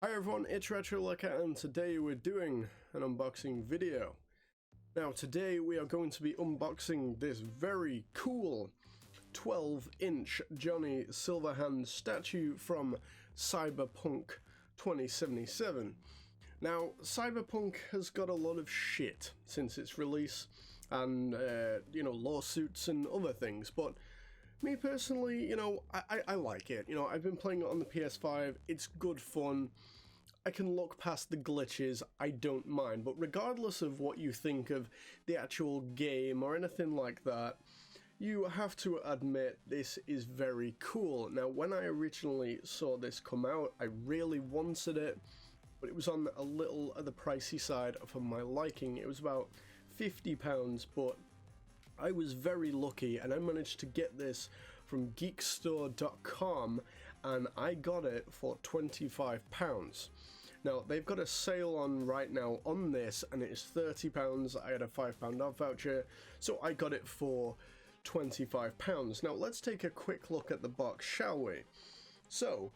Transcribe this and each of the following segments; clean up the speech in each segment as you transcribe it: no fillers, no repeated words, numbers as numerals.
Hi everyone, it's RetroLooker and today we're doing an unboxing video. Now today we are going to be unboxing this very cool 12-inch Johnny Silverhand statue from Cyberpunk 2077. Now Cyberpunk has got a lot of shit since its release and lawsuits and other things, but me personally, I like it. I've been playing it on the PS5, it's good fun. I can look past the glitches, I don't mind, but regardless of what you think of the actual game or anything like that, you have to admit this is very cool. Now, when I originally saw this come out, I really wanted it, but it was on a little of the pricey side for my liking. It was about £50, but I was very lucky and I managed to get this from geekstore.com and I got it for £25. Now they've got a sale on right now on this and it is £30. I had a £5 off voucher, so I got it for £25. Now let's take a quick look at the box, shall we? So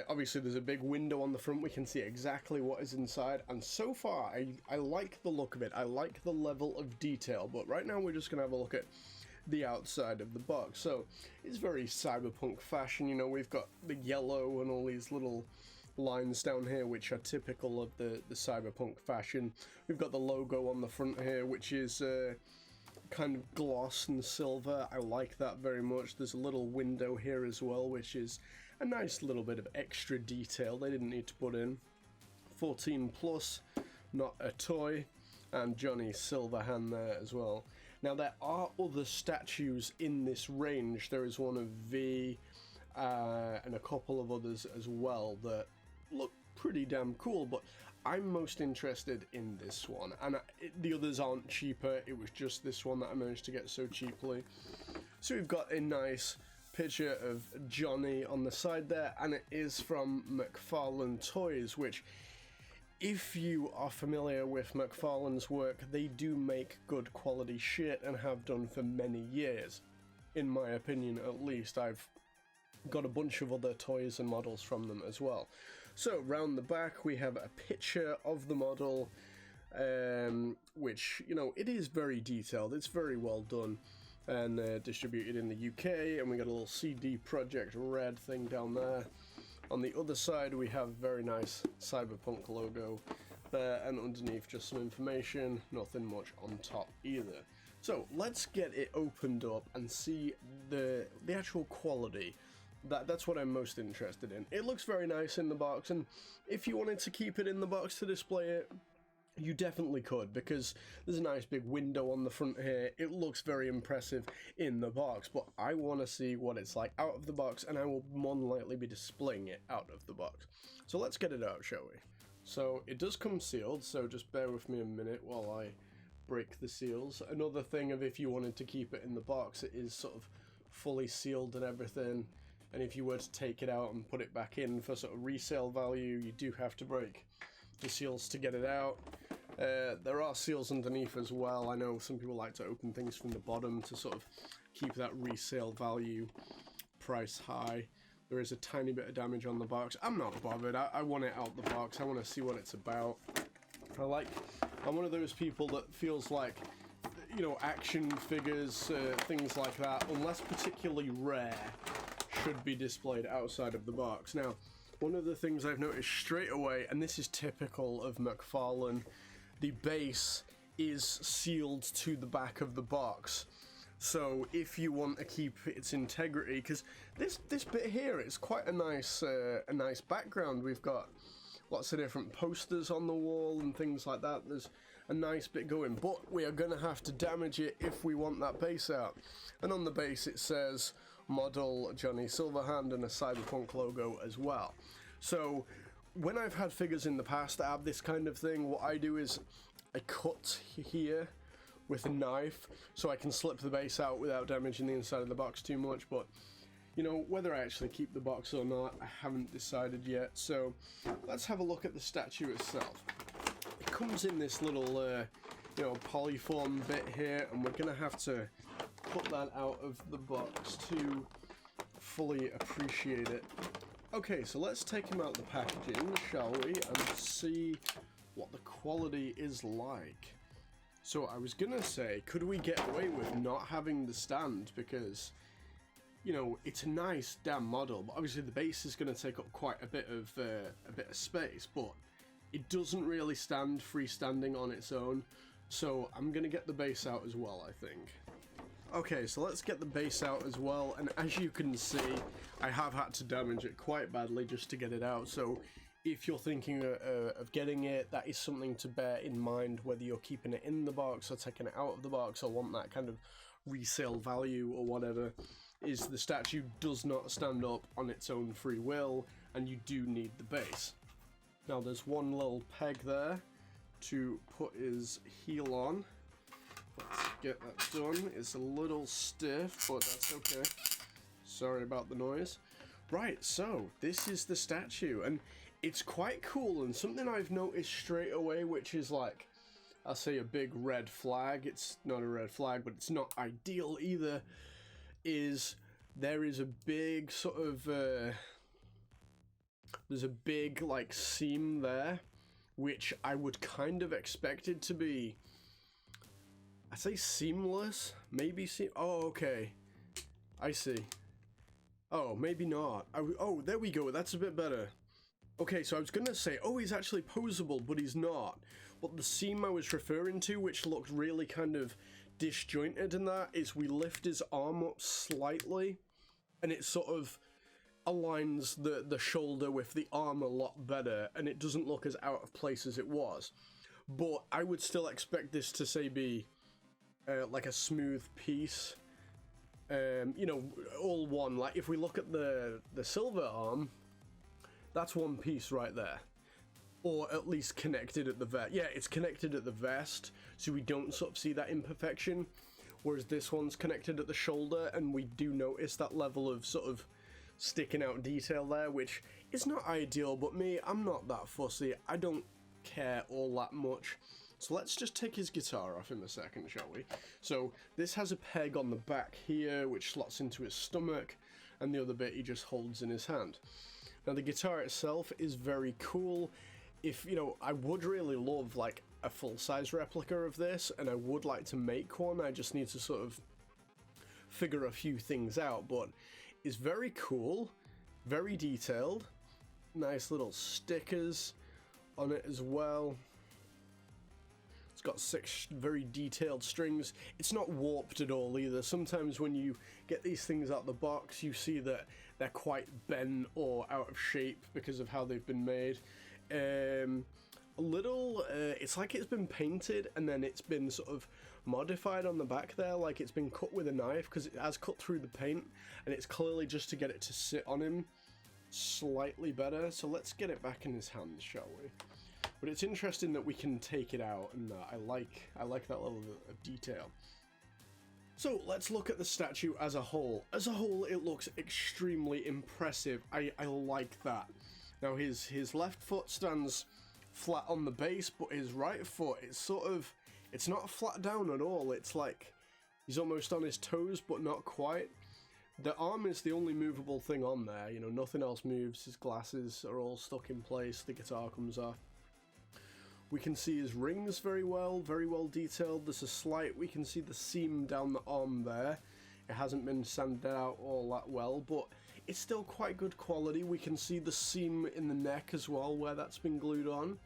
obviously there's a big window on the front, we can see exactly what is inside, and so far I like the look of it, I like the level of detail, but right now we're just going to have a look at the outside of the box. So it's very cyberpunk fashion, we've got the yellow and all these little lines down here which are typical of the cyberpunk fashion. We've got the logo on the front here which is kind of gloss and silver. I like that very much. There's a little window here as well, which is a nice little bit of extra detail they didn't need to put in. 14 plus, not a toy, and Johnny Silverhand there as well. Now there are other statues in this range. There is one of V and a couple of others as well that look pretty damn cool, but I'm most interested in this one, and the others aren't cheaper, it was just this one that I managed to get so cheaply. So we've got a nice picture of Johnny on the side there, and it is from McFarlane Toys, which, if you are familiar with McFarlane's work, they do make good quality shit and have done for many years. In my opinion, at least. I've got a bunch of other toys and models from them as well. So round the back we have a picture of the model, which, it is very detailed, it's very well done, and distributed in the UK, and we got a little CD Projekt Red thing down there. On the other side we have a very nice Cyberpunk logo there, and underneath just some information, nothing much on top either. So let's get it opened up and see the actual quality. That's what I'm most interested in. It looks very nice in the box, and if you wanted to keep it in the box to display it, you definitely could, because there's a nice big window on the front here. It looks very impressive in the box, but I want to see what it's like out of the box, and I will more than likely be displaying it out of the box. So let's get it out, shall we? So it does come sealed, so just bear with me a minute while I break the seals. Another thing of if you wanted to keep it in the box, it is sort of fully sealed and everything. And if you were to take it out and put it back in for sort of resale value, you do have to break the seals to get it out. There are seals underneath as well. I know some people like to open things from the bottom to sort of keep that resale value price high. There is a tiny bit of damage on the box. I'm not bothered. I want it out the box. I want to see what it's about. I'm one of those people that feels like, action figures, things like that, unless particularly rare, should be displayed outside of the box. Now, one of the things I've noticed straight away, and this is typical of McFarlane, the base is sealed to the back of the box. So if you want to keep its integrity, because this bit here is quite a nice background. We've got lots of different posters on the wall and things like that. There's a nice bit going, but we are going to have to damage it if we want that base out. And on the base it says model Johnny Silverhand and a Cyberpunk logo as well. So when I've had figures in the past that have this kind of thing, what I do is I cut here with a knife so I can slip the base out without damaging the inside of the box too much, but whether I actually keep the box or not, I haven't decided yet. So let's have a look at the statue itself. It comes in this little polyform bit here, and we're gonna have to put that out of the box to fully appreciate it. Okay, so let's take him out of the packaging, shall we, and see what the quality is like. So I was gonna say, could we get away with not having the stand, because, you know, it's a nice damn model, but obviously the base is gonna take up quite a bit of space, but it doesn't really stand freestanding on its own, so I'm gonna get the base out as well, I think. Okay, so let's get the base out as well, and as you can see, I have had to damage it quite badly just to get it out, so if you're thinking of getting it, that is something to bear in mind, whether you're keeping it in the box or taking it out of the box or want that kind of resale value or whatever, is the statue does not stand up on its own free will, and you do need the base. Now there's one little peg there to put his heel on. Let's get that done. It's a little stiff, but that's okay. Sorry about the noise. Right, so this is the statue, and it's quite cool, and something I've noticed straight away, which is like, I'll say a big red flag, it's not a red flag, but it's not ideal either, is there is a big sort of, there's a big like seam there, which I would kind of expect it to be, I say seamless, maybe oh, okay, I see. Oh, maybe not. Oh, there we go, that's a bit better. Okay, so I was gonna say, oh, he's actually posable, but he's not. But the seam I was referring to, which looked really kind of disjointed in that, is we lift his arm up slightly, and it sort of aligns the shoulder with the arm a lot better, and it doesn't look as out of place as it was. But I would still expect this to, say, be like a smooth piece. You know, all one. Like, if we look at the silver arm, that's one piece right there. Or at least connected at the vest. Yeah, it's connected at the vest, so we don't sort of see that imperfection. Whereas this one's connected at the shoulder, and we do notice that level of sort of sticking out detail there, which is not ideal, but me, I'm not that fussy. I don't care all that much. So let's just take his guitar off in a second, shall we? So this has a peg on the back here, which slots into his stomach, and the other bit he just holds in his hand. Now the guitar itself is very cool. If, you know, I would really love like a full-size replica of this, and I would like to make one. I just need to sort of figure a few things out, but it's very cool, very detailed, nice little stickers on it as well. It's got 6 very detailed strings. It's not warped at all either. Sometimes when you get these things out the box, you see that they're quite bent or out of shape because of how they've been made. It's like it's been painted and then it's been sort of modified on the back there, like it's been cut with a knife, because it has cut through the paint, and it's clearly just to get it to sit on him slightly better. So let's get it back in his hands, shall we? But it's interesting that we can take it out, and I like that level of detail. So let's look at the statue as a whole. As a whole, it looks extremely impressive. I like that. Now his left foot stands flat on the base, but his right foot, it's not flat down at all. It's like he's almost on his toes, but not quite. The arm is the only movable thing on there, you know, nothing else moves. His glasses are all stuck in place, the guitar comes off. We can see his rings very well detailed. There's a slight, we can see the seam down the arm there. It hasn't been sanded out all that well, but it's still quite good quality. We can see the seam in the neck as well, where that's been glued on.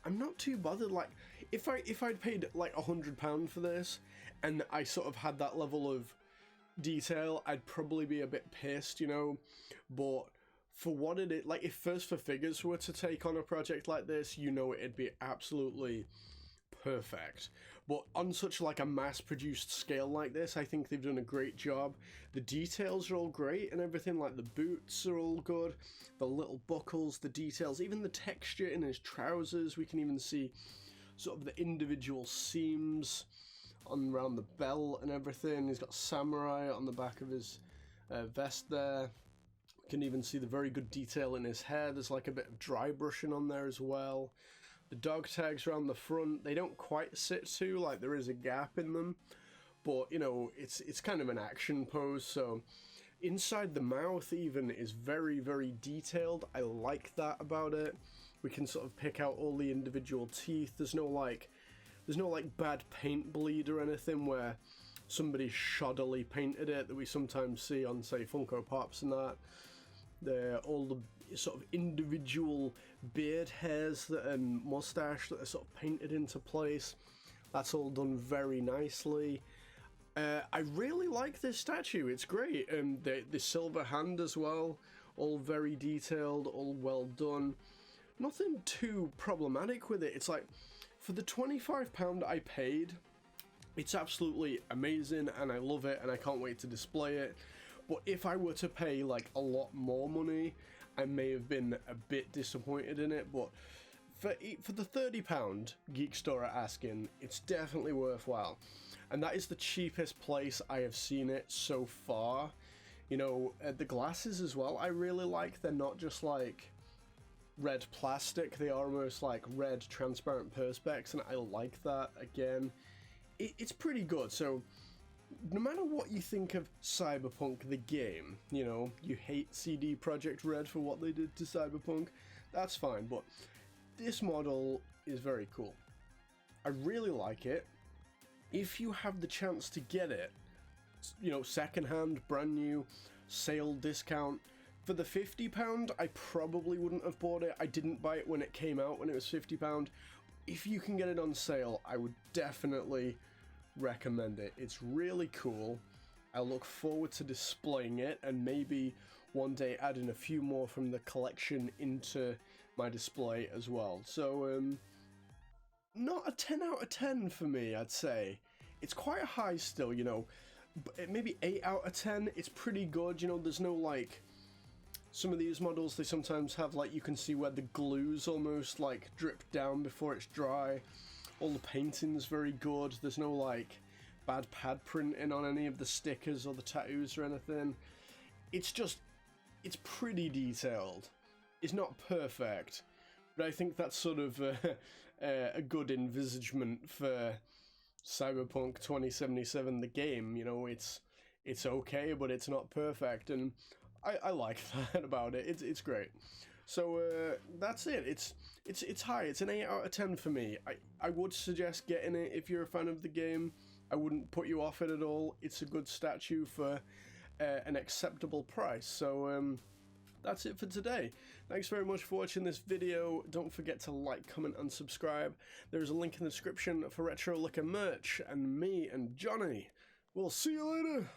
I'm not too bothered. Like, if I'd paid like £100 for this, and I sort of had that level of detail, I'd probably be a bit pissed, you know, but for what it is, like if First for Figures were to take on a project like this, you know it'd be absolutely perfect. But on such like a mass-produced scale like this, I think they've done a great job. The details are all great and everything, like the boots are all good, the little buckles, the details, even the texture in his trousers, we can even see sort of the individual seams on around the belt and everything. He's got samurai on the back of his vest there. Can even see the very good detail in his hair. There's like a bit of dry brushing on there as well. The dog tags around the front, they don't quite sit to, like there is a gap in them, but you know, it's kind of an action pose, so inside the mouth even is very, very detailed. I like that about it. We can sort of pick out all the individual teeth. There's no like bad paint bleed or anything where somebody shoddily painted it that we sometimes see on, say, Funko Pops and that. All the sort of individual beard hairs and mustache that are sort of painted into place. That's all done very nicely. I really like this statue. It's great. The silver hand as well, all very detailed, all well done. Nothing too problematic with it. It's like, for the £25 I paid, it's absolutely amazing and I love it and I can't wait to display it. But if I were to pay like a lot more money, I may have been a bit disappointed in it. But for the £30 Geek Store are asking, it's definitely worthwhile. And that is the cheapest place I have seen it so far. You know, the glasses as well, I really like. They're not just like red plastic, they are almost like red transparent perspex, and I like that. Again, it's pretty good. So no matter what you think of Cyberpunk the game, you know, you hate CD Projekt Red for what they did to Cyberpunk, that's fine, but this model is very cool. I really like it. If you have the chance to get it, you know, secondhand, brand new, sale discount, for the £50, I probably wouldn't have bought it. I didn't buy it when it came out, when it was £50. If you can get it on sale, I would definitely recommend it. It's really cool. I look forward to displaying it and maybe one day adding a few more from the collection into my display as well. So, not a 10 out of 10 for me, I'd say. It's quite high still, you know, but maybe 8 out of 10. It's pretty good, you know. There's no like, some of these models, they sometimes have like, you can see where the glue's almost like dripped down before it's dry. All the painting's very good. There's no like bad pad printing on any of the stickers or the tattoos or anything. It's just, it's pretty detailed. It's not perfect, but I think that's sort of a good envisagement for Cyberpunk 2077, the game. You know, it's okay, but it's not perfect, and I like that about it. It's great. So that's it. It's high. It's an 8 out of 10 for me. I would suggest getting it if you're a fan of the game. I wouldn't put you off it at all. It's a good statue for an acceptable price. So that's it for today. Thanks very much for watching this video. Don't forget to like, comment, and subscribe. There's a link in the description for Retro Liquor merch, and me and Johnny. We'll see you later.